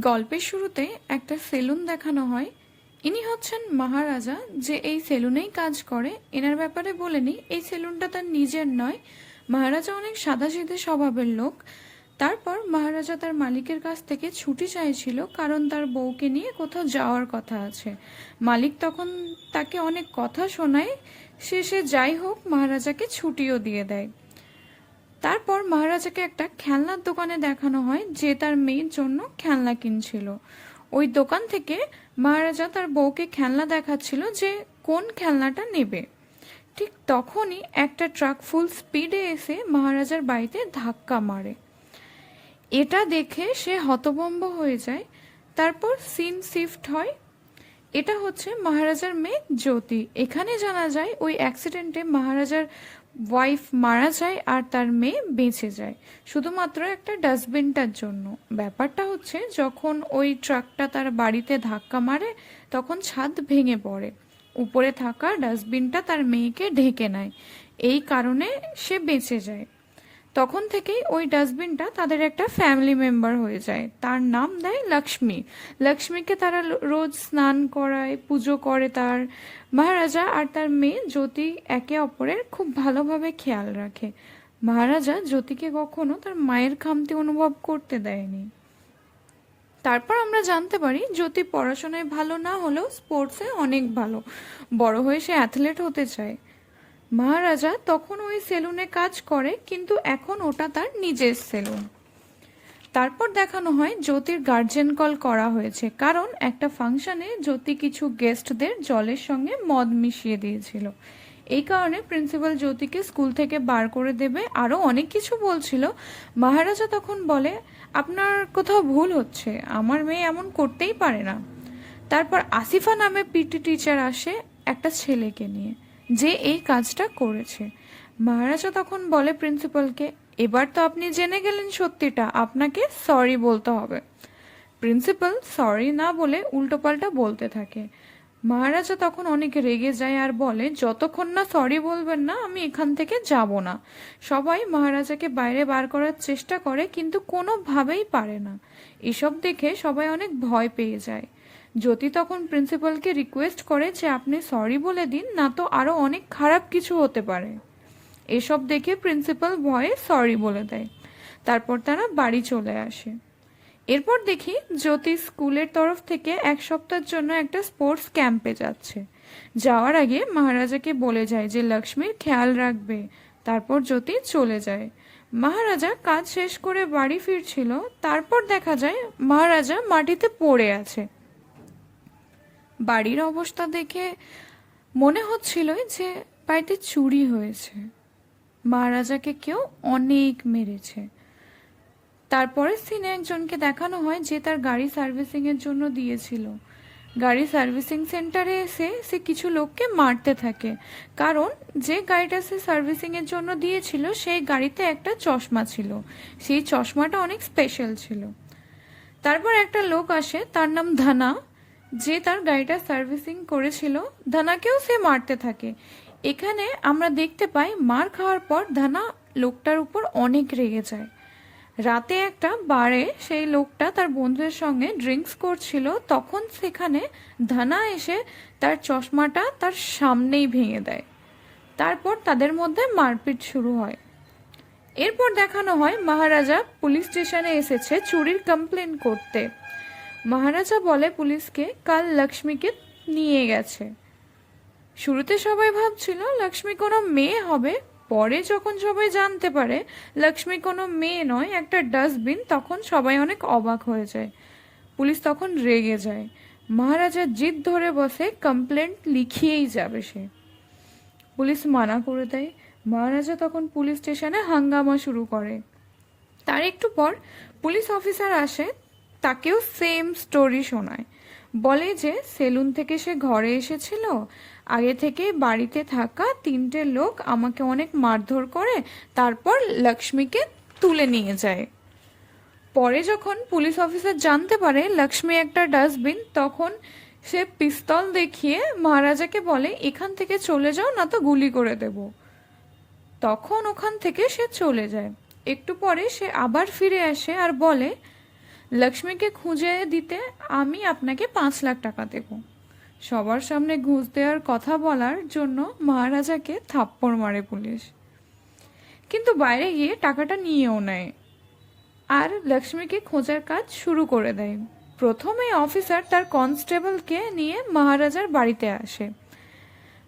গল্পের শুরুতে একটা সেলুন দেখানো হয়। ইনি হচ্ছেন মহারাজা, যে এই সেলুনেই কাজ করে। এনার ব্যাপারে বলে নিই, এই সেলুনটা তার নিজের নয়। মহারাজা অনেক সাদাসিধে স্বভাবের লোক। তারপর মহারাজা তার মালিকের কাছ থেকে ছুটি চাইছিল, কারণ তার বউকে নিয়ে কোথাও যাওয়ার কথা আছে। মালিক তখন তাকে অনেক কথা শোনায়। শেষে যাই হোক, মহারাজাকে ছুটিও দিয়ে দেয়। তারপর মহারাজাকে একটা খেলনার দোকানে দেখানো হয়, যে তার মেয়ের জন্য খেলনা কিনছিল। ওই দোকান থেকে মহারাজা তার বউকে খেলনা দেখাচ্ছিল যে কোন খেলনাটা নেবে। ঠিক তখনই একটা ট্রাক ফুল স্পিডে এসে মহারাজার বাড়িতে ধাক্কা মারে। এটা দেখে সে হতভম্ব হয়ে যায়। তারপর সিন শিফট হয়। এটা হচ্ছে মহারাজার মেয়ে জ্যোতি। এখানে জানা যায় ওই অ্যাক্সিডেন্টে মহারাজার ওয়াইফ মারা যায় আর তার মেয়ে বেঁচে যায়, শুধুমাত্র একটা ডাস্টবিনটার জন্য। ব্যাপারটা হচ্ছে, যখন ওই ট্রাকটা তার বাড়িতে ধাক্কা মারে তখন ছাদ ভেঙে পড়ে। উপরে থাকা ডাস্টবিনটা তার মেয়েকে ঢেকে নেয়, এই কারণে সে বেঁচে যায়। তখন থেকেই ওই ডাস্টবিনটা তাদের একটা ফ্যামিলি মেম্বার হয়ে যায়। তার নাম দেয় লক্ষ্মী। লক্ষ্মীকে তারা রোজ স্নান করায়, পুজো করে। তার মহারাজা আর তার মেয়ে জ্যোতি একে অপরের খুব ভালোভাবে খেয়াল রাখে। মহারাজা জ্যোতিকে কখনো তার মায়ের খামতি অনুভব করতে দেয়নি। তারপর আমরা জানতে পারি জ্যোতি পড়াশোনায় ভালো না হলেও স্পোর্টসে অনেক ভালো। বড় হয়ে সে অ্যাথলেট হতে চায়। মহারাজা তখন ওই সেলুনে কাজ করে, কিন্তু এখন ওটা তার নিজের সেলুন। তারপর দেখানো হয় জ্যোতির গার্জেন কল করা হয়েছে, কারণ একটা ফাংশনে জ্যোতি কিছু গেস্টদের জলের সঙ্গে মদ মিশিয়ে দিয়েছিল। এই কারণে প্রিন্সিপাল জ্যোতিকে স্কুল থেকে বার করে দেবে, আরও অনেক কিছু বলছিল। মহারাজা তখন বলে, আপনার কোথাও ভুল হচ্ছে, আমার মেয়ে এমন করতেই পারে না। তারপর আসিফা নামে পিটি টিচার আসে একটা ছেলেকে নিয়ে, যে এই কাজটা করেছে। মহারাজা তখন বলে প্রিন্সিপালকে, এবার তো আপনি জেনে গেলেন সত্যিটা, আপনাকে সরি বলতে হবে। প্রিন্সিপাল সরি না বলে উল্টোপাল্টা বলতে থাকে। মহারাজা তখন অনেক রেগে যায় আর বলে, যতক্ষণ না সরি বলবেন না আমি এখান থেকে যাব না। সবাই মহারাজাকে বাইরে বার করার চেষ্টা করে, কিন্তু কোনোভাবেই পারে না। এসব দেখে সবাই অনেক ভয় পেয়ে যায়। জ্যোতি তখন প্রিন্সিপালকে রিকোয়েস্ট করে যে আপনি সরি বলে দিন, না তো আরও অনেক খারাপ কিছু হতে পারে। এসব দেখে প্রিন্সিপাল ভয়ে সরি বলে দেয়। তারপর তারা বাড়ি চলে আসে। এরপর দেখি জ্যোতি স্কুলের তরফ থেকে এক সপ্তাহের জন্য একটা স্পোর্টস ক্যাম্পে যাচ্ছে। যাওয়ার আগে মহারাজাকে বলে যায় যে লক্ষ্মীর খেয়াল রাখবে। তারপর জ্যোতি চলে যায়। মহারাজা কাজ শেষ করে বাড়ি ফিরছিল। তারপর দেখা যায় মহারাজা মাটিতে পড়ে আছে। বাড়ির অবস্থা দেখে মনে হচ্ছিল যে বাড়িতে চুরি হয়েছে। মহারাজাকে কেউ অনেক মেরেছে। তারপরের সিনে একজনকে দেখানো হয় যে তার গাড়ি সার্ভিসিং এর জন্য দিয়েছিল। গাড়ি সার্ভিসিং সেন্টারে এসে সে কিছু লোককে মারতে থাকে, কারণ যে গাড়িটা সে সার্ভিসিং এর জন্য দিয়েছিল সেই গাড়িতে একটা চশমা ছিল। সেই চশমাটা অনেক স্পেশাল ছিল। তারপর একটা লোক আসে, তার নাম ধানা, যে তার গাড়িটা সার্ভিসিং করেছিল। ধানাকেও সে মারতে থাকে। এখানে আমরা দেখতে পাই মার খাওয়ার পর ধানা লোকটার উপর অনেক রেগে যায়। রাতে একটা বারে সেই লোকটা তার বন্ধুদের সঙ্গে ড্রিঙ্কস করছিল, তখন সেখানে ধানা এসে তার চশমাটা তার সামনেই ভেঙে দেয়। তারপর তাদের মধ্যে মারপিট শুরু হয়। এরপর দেখানো হয় মহারাজা পুলিশ স্টেশনে এসেছে চুরির কমপ্লেন করতে। মহারাজা বলে পুলিশকে কাল লক্ষ্মীকে নিয়ে গেছে। শুরুতে সবাই ভাবছিল লক্ষ্মী কোনো মেয়ে হবে, পরে যখন সবাই জানতে পারে লক্ষ্মী কোনো মেয়ে নয়, একটা ডাস্টবিন, তখন সবাই অনেক অবাক হয়ে যায়। পুলিশ তখন রেগে যায়। মহারাজার জিদ ধরে বসে কমপ্লেন্ট লিখিয়েই যাবে সে। পুলিশ মানা করে দেয়। মহারাজা তখন পুলিশ স্টেশনে হাঙ্গামা শুরু করে। তার একটু পর পুলিশ অফিসার আসে, তাকেও সেম স্টোরি শোনায়। বলে যে সেলুন থেকে সে ঘরে এসেছিল, আগে থেকে বাড়িতে থাকা তিনটে লোক আমাকে অনেক মারধর করে, তারপর লক্ষ্মীকে তুলে নিয়ে যায়। পরে যখন পুলিশ অফিসার জানতে পারে লক্ষ্মী একটা ডাস্টবিন, তখন সে পিস্তল দেখিয়ে মহারাজাকে বলে এখান থেকে চলে যাও, না তো গুলি করে দেব। তখন ওখান থেকে সে চলে যায়। একটু পরে সে আবার ফিরে আসে আর বলে লক্ষ্মীকে খুঁজে দিতে আমি আপনাকে 5 লাখ টাকা দেব। সবার সামনে ঘুষ দেওয়ার কথা বলার জন্য মহারাজাকে থাপ্পড় মারে পুলিশ, কিন্তু বাইরে গিয়ে টাকাটা নিয়েও নেয় আর লক্ষ্মীকে খোঁজার কাজ শুরু করে দেয়। প্রথমে অফিসার তার কনস্টেবলকে নিয়ে মহারাজার বাড়িতে আসে।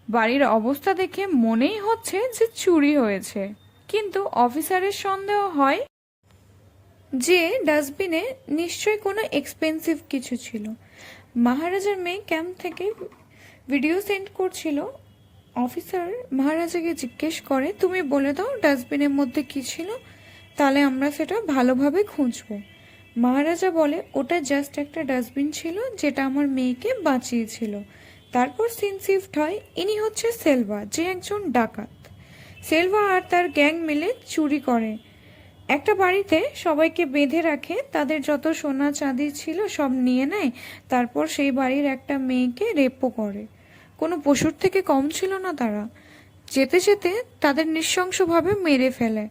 বাড়ির অবস্থা দেখে মনেই হচ্ছে যে চুরি হয়েছে, কিন্তু অফিসারের সন্দেহ হয় যে ডাস্টবিনে নিশ্চয়ই কোনো এক্সপেন্সিভ কিছু ছিল। মহারাজার মেয়ে ক্যাম্প থেকে ভিডিও সেন্ড করছিল। অফিসার মহারাজাকে জিজ্ঞেস করে, তুমি বলে দাও ডাস্টবিনের মধ্যে কি ছিল, তাহলে আমরা সেটা ভালোভাবে খুঁজবো। মহারাজা বলে, ওটা জাস্ট একটা ডাস্টবিন ছিল যেটা আমার মেয়েকে বাঁচিয়েছিল। তারপর সিন শিফট হয়। ইনি হচ্ছে সেলভা, যে একজন ডাকাত। সেলভা আর তার গ্যাং মিলে চুরি করে। একটা বাড়িতে সবাইকে বেঁধে রাখে, তাদের যত সোনা চাঁদি ছিল সব নিয়ে নেয়, তারপর সেই বাড়ির একটা মেয়েকে রেপও করে। কোনো পশুর থেকে কম ছিল না তারা। যেতে যেতে তাদের নৃশংসভাবে মেরে ফেলে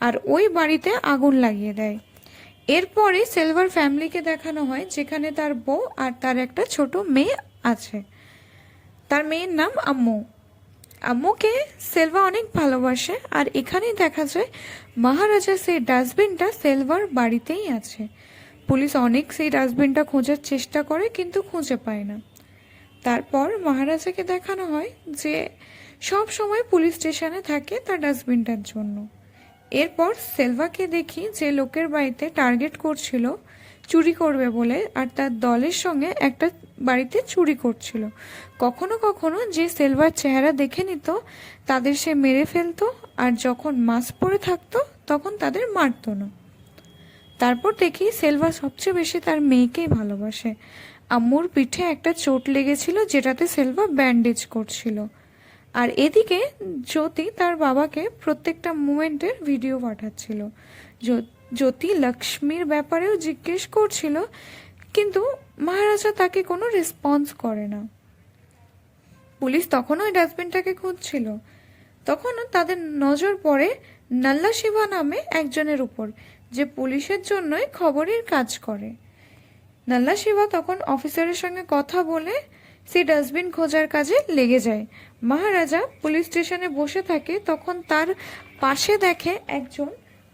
আর ওই বাড়িতে আগুন লাগিয়ে দেয়। এরপরে সেলভার ফ্যামিলিকে দেখানো হয়, যেখানে তার বউ আর তার একটা ছোট মেয়ে আছে। তার মেয়ের নাম আম্মু। আম্মুকে সেলভা অনেক ভালোবাসে। আর এখানেই দেখা যায় মহারাজা সেই ডাস্টবিনটা সেলভার বাড়িতেই আছে। পুলিশ অনেক সেই ডাস্টবিনটা খোঁজার চেষ্টা করে, কিন্তু খুঁজে পায় না। তারপর মহারাজাকে দেখানো হয় যে সব সময় পুলিশ স্টেশনে থাকে তার ডাস্টবিনটার জন্য। এরপর সেলভাকে দেখি যে লোকের বাড়িতে টার্গেট করছিল চুরি করবে বলে, আর তার দলের সঙ্গে একটা বাড়িতে চুরি করছিল। কখনো কখনো যে সেলভার চেহারা দেখে নিত তাদের সে মেরে ফেলতো, আর যখন মাস্ক পরে থাকতো তখন তাদের মারতো না। তারপর দেখি সেলভা সবচেয়ে বেশি তার মেয়েকেই ভালোবাসে। আম্মুর পিঠে একটা চোট লেগেছিল যেটাতে সেলভা ব্যান্ডেজ করছিল। আর এদিকে জ্যোতি তার বাবাকে প্রত্যেকটা মুমেন্টের ভিডিও পাঠাচ্ছিল। জ্যোতি লক্ষ্মীর ব্যাপারেও জিজ্ঞেস করছিল, কিন্তু মহারাজা তাকে কোনো রেসপন্স করে না। পুলিশ তখনও ওই ডাস্টবিনটাকে খুঁজছিল। তখনও তাদের নজর পড়ে নাল্লা শিবা নামে একজনের উপর, যে পুলিশের জন্যই খবরের কাজ করে। নাল্লা শিবা তখন অফিসারের সঙ্গে কথা বলে সেই ডাস্টবিন খোঁজার কাজে লেগে যায়। মহারাজা পুলিশ স্টেশনে বসে থাকে, তখন তার পাশে দেখে একজন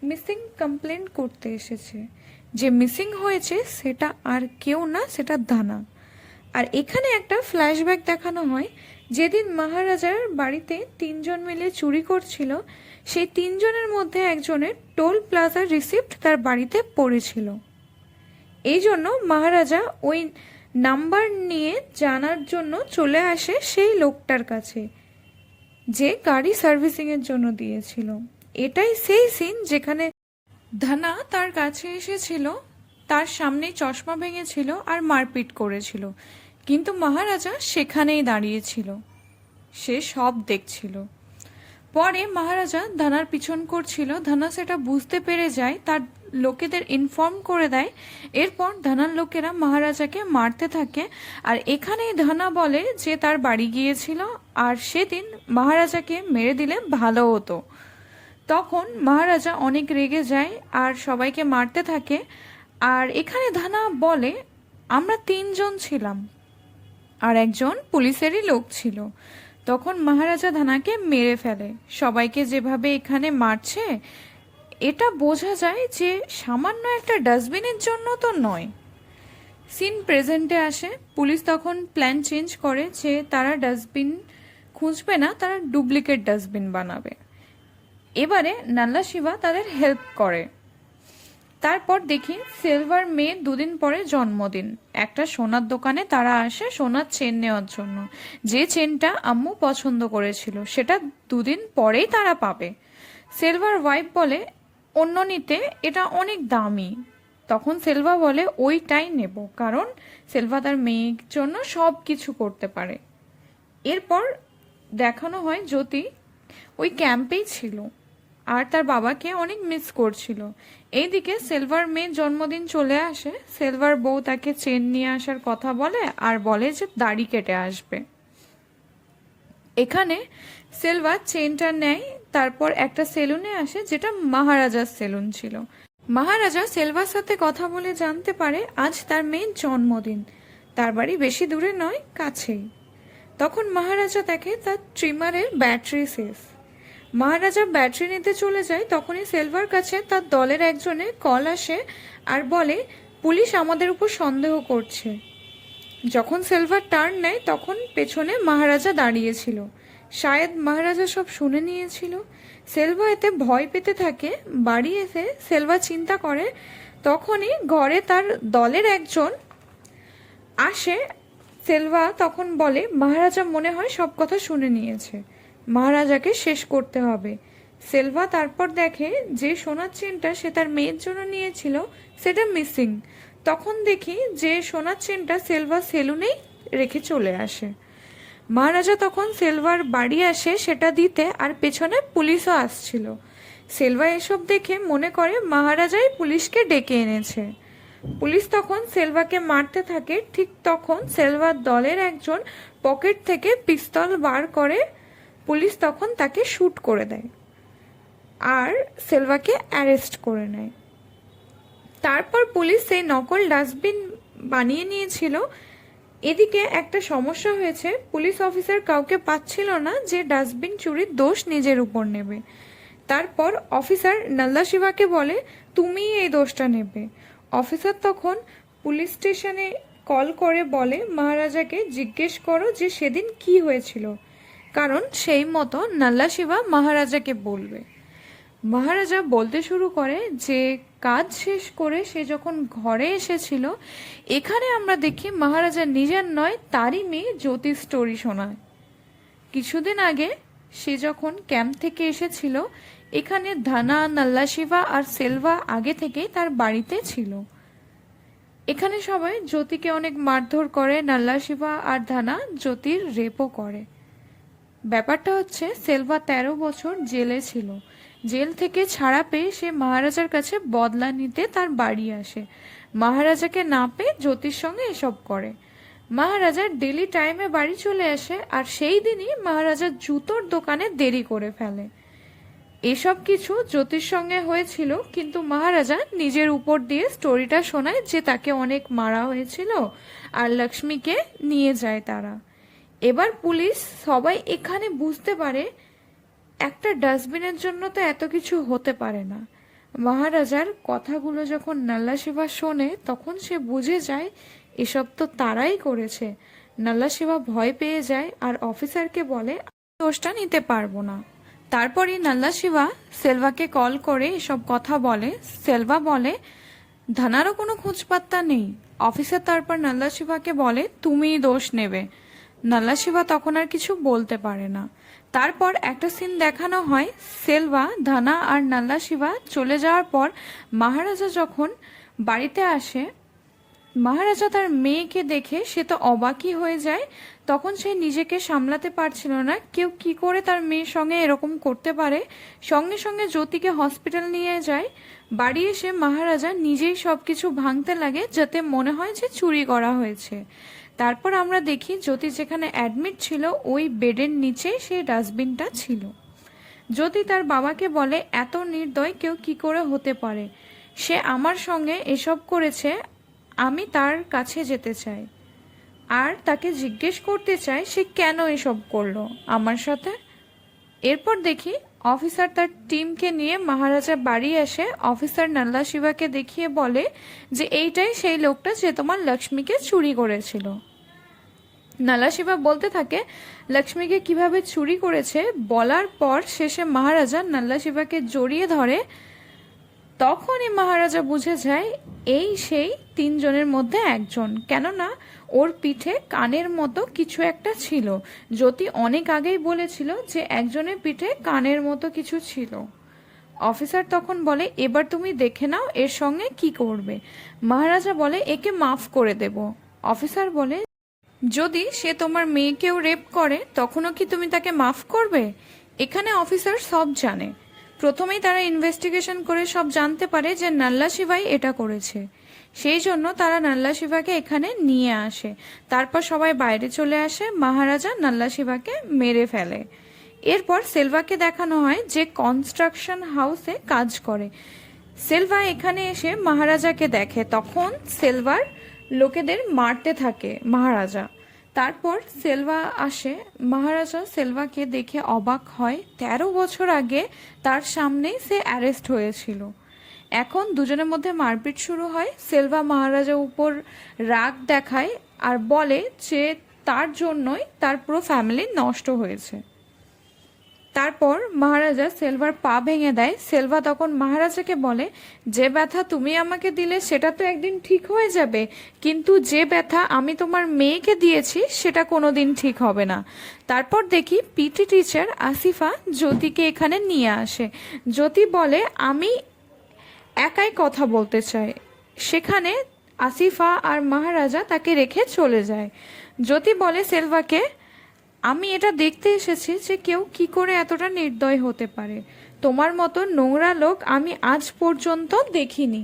মিসিং কমপ্লেন করতে এসেছে। যে মিসিং হয়েছে সেটা আর কেউ না, সেটা ধানা। আর এখানে একটা ফ্ল্যাশব্যাক দেখানো হয়, যেদিন মহারাজার বাড়িতে 3জন মিলে চুরি করছিল, সেই 3জনের মধ্যে একজনের টোল প্লাজার রিসিপ্ট তার বাড়িতে পড়েছিল। এই জন্য মহারাজা ওই নাম্বার নিয়ে জানার জন্য চলে আসে সেই লোকটার কাছে, যে গাড়ি সার্ভিসিংয়ের জন্য দিয়েছিল। এটাই সেই সিন যেখানে ধানা তার কাছে এসেছিল, তার সামনে চশমা ভেঙেছিল আর মারপিট করেছিল, কিন্তু মহারাজা সেখানেই দাঁড়িয়েছিল, সে সব দেখছিল। পরে মহারাজা ধানার পিছন করছিল, ধানা সেটা বুঝতে পেরে যায়, তার লোকেদের ইনফর্ম করে দেয়। এরপর ধানার লোকেরা মহারাজাকে মারতে থাকে। আর এখানেই ধানা বলে যে তার বাড়ি গিয়েছিল আর সেদিন মহারাজাকে মেরে দিলে ভালো হতো। তখন মহারাজা অনেক রেগে যায় আর সবাইকে মারতে থাকে। আর এখানে ধানা বলে, আমরা 3জন ছিলাম আর একজন পুলিশেরই লোক ছিল। তখন মহারাজা ধানাকে মেরে ফেলে। সবাইকে যেভাবে এখানে মারছে, এটা বোঝা যায় যে সামান্য একটা ডাস্টবিনের জন্য তো নয়। সিন প্রেজেন্টে আসে। পুলিশ তখন প্ল্যান চেঞ্জ করে যে তারা ডাস্টবিন খুঁজবে না, তারা ডুপ্লিকেট ডাস্টবিন বানাবে। এবারে নাল্লা শিবা তাদের হেল্প করে। তারপর দেখি সেলভার মেয়ে 2 দিন পরে জন্মদিন। একটা সোনার দোকানে তারা আসে সোনার চেন নেওয়ার জন্য। যে চেনটা আম্মু পছন্দ করেছিল সেটা 2 দিন পরেই তারা পাবে। সেলভার ওয়াইফ বলে, অন্য নিতে, এটা অনেক দামি। তখন সেলভা বলে, ওইটাই নেব, কারণ সেলভা তার মেয়ের জন্য সব কিছু করতে পারে। এরপর দেখানো হয় জ্যোতি ওই ক্যাম্পেই ছিল আর তার বাবাকে অনেক মিস করছিল। এইদিকে সেলভার মেয়ের জন্মদিন চলে আসে। সেলভার বউ তাকে চেন নিয়ে আসার কথা বলে আর বলে যে দাড়ি কেটে আসবে। এখানে সেলভা চেনটা নেয়, তারপর একটা সেলুনে আসে যেটা মহারাজার সেলুন ছিল। মহারাজা সেলভার সাথে কথা বলে জানতে পারে আজ তার মেয়ের জন্মদিন। তার বাড়ি বেশি দূরে নয়, কাছেই। তখন মহারাজা দেখে তার ট্রিমারের ব্যাটারি শেষ। মহারাজা ব্যাটারি নিতে চলে যায়, তখনই সেলভার কাছে তার দলের একজনের কল আসে আর বলে পুলিশ আমাদের উপর সন্দেহ করছে। যখন সেলভার টার্ন নেয় তখন পেছনে মহারাজা দাঁড়িয়েছিল। শায়দ মহারাজা সব শুনে নিয়েছিল। সেলভা এতে ভয় পেতে থাকে। বাড়ি এসে সেলভা চিন্তা করে, তখনই ঘরে তার দলের একজন আসে। সেলভা তখন বলে মহারাজা মনে হয় সব কথা শুনে নিয়েছে, মহারাজাকে শেষ করতে হবে। সেলভা তারপর দেখে যে সোনার চেনটা সে তার মেয়ের জন্য নিয়েছিল সেটা মিসিং। তখন দেখি যে সোনার চেনটা সেলভা সেলুনেই রেখে চলে আসে। মহারাজা তখন সেলভার বাড়ি আসে সেটা দিতে, আর পেছনে পুলিশও আসছিল। সেলভা এসব দেখে মনে করে মহারাজাই পুলিশকে ডেকে এনেছে। পুলিশ তখন সেলভাকে মারতে থাকে। ঠিক তখন সেলভার দলের একজন পকেট থেকে পিস্তল বার করে। পুলিশ তখন তাকে শ্যুট করে দেয় আর সেলভাকে অ্যারেস্ট করে নেয়। তারপর পুলিশ সেই নকল ডাস্টবিন বানিয়ে নিয়েছিল। এদিকে একটা সমস্যা হয়েছে, পুলিশ অফিসার কাউকে পাচ্ছিল না যে ডাস্টবিন চুরির দোষ নিজের উপর নেবে। তারপর অফিসার নল্লা শিবাকে বলে তুমি এই দোষটা নেবে। অফিসার তখন পুলিশ স্টেশনে কল করে বলে মহারাজাকে জিজ্ঞেস করো যে সেদিন কি হয়েছিল, কারণ সেই মতো নল্লা শিবা মহারাজাকে বলবে। মহারাজা বলতে শুরু করে যে কাজ শেষ করে সে যখন ঘরে এসেছিল, এখানে আমরা দেখি মহারাজা নিজের নয় তারই মেয়ে জ্যোতির স্টোরি শোনায়। কিছুদিন আগে সে যখন ক্যাম্প থেকে এসেছিল, এখানে ধানা, নল্লা শিবা আর সেলভা আগে থেকেই তার বাড়িতে ছিল। এখানে সবাই জ্যোতিকে অনেক মারধর করে। নল্লা শিবা আর ধানা জ্যোতির রেপও করে। ব্যাপারটা হচ্ছে সেলভা 13 বছর জেলে ছিল। জেল থেকে ছাড়া পেয়ে সে মহারাজার কাছে বদলা নিতে তার বাড়ি আসে। মহারাজাকে না পেয়ে জ্যোতির সঙ্গে এসব করে। মহারাজা ডেলি টাইমে বাড়ি চলে আসে, আর সেই দিনই মহারাজা জুতোর দোকানে দেরি করে ফেলে। এসব কিছু জ্যোতির সঙ্গে হয়েছিল, কিন্তু মহারাজা নিজের উপর দিয়ে স্টোরিটা শোনায় যে তাকে অনেক মারা হয়েছিল আর লক্ষ্মীকে নিয়ে যায় তারা। এবার পুলিশ সবাই এখানে বুঝতে পারে একটা ডাস্টবিনের জন্য তো এত কিছু হতে পারে না। মহারাজার কথাগুলো যখন নল্লা শিবা শোনে তখন সে বুঝে যায় এসব তো তারাই করেছে। নল্লা শিবা ভয় পেয়ে যায় আর অফিসারকে বলে দোষটা নিতে পারবো না। তারপরে নল্লা শিবা সেলভাকে কল করে এসব কথা বলে। সেলভা বলে ধানারও কোনো খোঁজপাত্তা নেই। অফিসার তারপর নল্লা শিবাকে বলে তুমিই দোষ নেবে। নল্লা শিবা তখন আর কিছু বলতে পারে না। তারপর একটা সিন দেখানো হয়, সেলভা, ধানা আর নল্লা শিবা চলে যাওয়ার পর মহারাজা যখন বাড়িতে আসে, মহারাজা তার মেয়েকে দেখে সে তো অবাকই হয়ে যায়। তখন সে নিজেকে সামলাতে পারছিল না, কেউ কি করে তার মেয়ের সঙ্গে এরকম করতে পারে। সঙ্গে সঙ্গে জ্যোতিকে হসপিটাল নিয়ে যায়। বাড়ি এসে মহারাজা নিজেই সবকিছু ভাঙতে লাগে যাতে মনে হয় যে চুরি করা হয়েছে। তারপর আমরা দেখি জ্যোতি যেখানে অ্যাডমিট ছিল ওই বেডের নিচে সেই ডাস্টবিনটা ছিল। জ্যোতি তার বাবাকে বলে এত নির্দয় কেউ কি করে হতে পারে, সে আমার সঙ্গে এসব করেছে, আমি তার কাছে যেতে চাই আর তাকে জিজ্ঞেস করতে চাই সে কেন এসব করলো আমার সাথে। এরপর দেখি অফিসার তার টিমকে নিয়ে মহারাজা বাড়ি আসে। অফিসার নল্লা শিবাকে দেখিয়ে বলে যে এইটাই সেই লোকটা যে তোমার লক্ষ্মীকে চুরি করেছিল। নল্লা শিবা বলতে থাকে লক্ষ্মীকে কিভাবে চুরি করেছে। বলার পর শেষে মহারাজা নল্লা শিবাকে জড়িয়ে ধরে। তখনই মহারাজা বুঝে যায় এই সেই 3 জনের মধ্যে একজন, কেননা ওর পিঠে কানের মতো কিছু একটা ছিল। জ্যোতি অনেক আগেই বলেছিল যে একজনের পিঠে কানের মতো কিছু ছিল। অফিসার তখন বলে এবার তুমি দেখে নাও এর সঙ্গে কি করবে। মহারাজা বলে একে মাফ করে দেব। অফিসার বলে যদি সে তোমার মেয়েকেও রেপ করে তখনও কি তুমি তাকে মাফ করবে? এখানে অফিসার সব জানে। প্রথমেই তারা ইনভেস্টিগেশন করে সব জানতে পারে যে নল্লা শিবাই এটা করেছে। সেই জন্য তারা নল্লা শিবাকে এখানে নিয়ে আসে। তারপর সবাই বাইরে চলে আসে। মহারাজা নল্লা শিবাকে মেরে ফেলে। এরপর সেলভাকে দেখানো হয় যে কনস্ট্রাকশন হাউসে কাজ করে। সেলভা এখানে এসে মহারাজাকে দেখে, তখন সেলভার লোকেদের মারতে থাকে মহারাজা। তারপর সেলভা আসে, মহারাজা সেলভাকে দেখে অবাক হয়, 13 বছর আগে তার সামনেই সে অ্যারেস্ট হয়েছিল। এখন দুজনের মধ্যে মারপিট শুরু হয়। সেলভা মহারাজার উপর রাগ দেখায় আর বলে যে তার জন্যই তার পুরো ফ্যামিলি নষ্ট হয়েছে। তারপর মহারাজা সেলভার পা ভেঙে দেয়। সেলভা তখন মহারাজাকে বলে, যে ব্যথা তুমি আমাকে দিলে সেটা তো একদিন ঠিক হয়ে যাবে, কিন্তু যে ব্যথা আমি তোমার মেয়েকে দিয়েছি সেটা কোনোদিন ঠিক হবে না। তারপর দেখি পিটি টিচার আসিফা জ্যোতিকে এখানে নিয়ে আসে। জ্যোতি বলে, আমি একাই কথা বলতে চাই। সেখানে আসিফা আর মহারাজা তাকে রেখে চলে যায়। জ্যোতি বলে সেলভাকে, আমি এটা দেখতে এসেছি যে কেউ কি করে এতটা নির্দয় হতে পারে। তোমার মতো নোংরা লোক আমি আজ পর্যন্ত দেখিনি।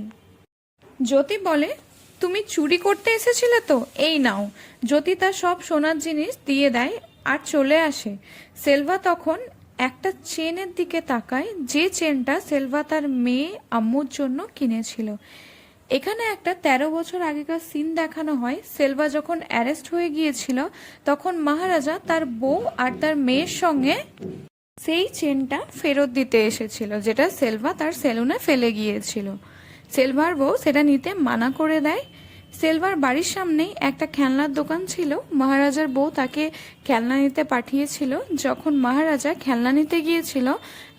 জ্যোতি বলে, তুমি চুরি করতে এসেছিলে তো, এই নাও। জ্যোতি তার সব সোনার জিনিস দিয়ে দেয় আর চলে আসে। সেলভা তখন একটা চেনের দিকে তাকায়, যে চেনটা সেলভা তার মেয়ে আম্মুর জন্য কিনেছিল। এখানে একটা 13 বছর আগেকার সিন দেখানো হয়। সেলভা যখন অ্যারেস্ট হয়ে গিয়েছিল তখন মহারাজা তার বউ আর তার মেয়ের সঙ্গে সেই চেনটা ফেরত দিতে এসেছিল, যেটা সেলভা তার সেলুনে ফেলে গিয়েছিল। সেলভার বউ সেটা নিতে মানা করে দেয়। সেলভার বাড়ির সামনেই একটা খেলনার দোকান ছিল। মহারাজার বউ তাকে খেলনা নিতে পাঠিয়েছিল। যখন মহারাজা খেলনা নিতে গিয়েছিল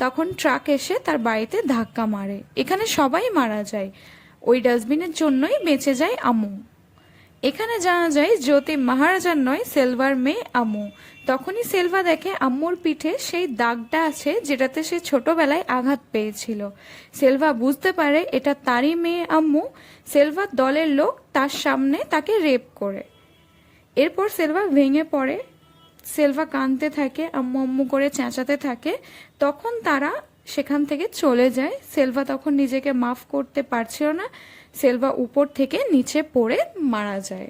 তখন ট্রাক এসে তার বাড়িতে ধাক্কা মারে। এখানে সবাই মারা যায়। ওই ডাস্টবিনের জন্যই বেঁচে যায় আমু। এখানে জানা যায় জ্যোতি মহারাজার নয়, সেলভার মেয়ে আমু। তখনই সেলভা দেখে আম্মুর পিঠে সেই দাগটা আছে যেটাতে সে ছোটবেলায় আঘাত পেয়েছিল। সেলভা বুঝতে পারে এটা তারই মেয়ে আম্মু। সেলভার দলের লোক তার সামনে তাকে রেপ করে। এরপর সেলভা ভেঙে পড়ে। সেলভা কাঁদতে থাকে, আম্মু আম্মু করে চেঁচাতে থাকে। তখন তারা সেখান থেকে চলে যায়। সেলভা তখন নিজেকে মাফ করতে পারছিল না। সেলভা উপর থেকে নিচে পড়ে মারা যায়।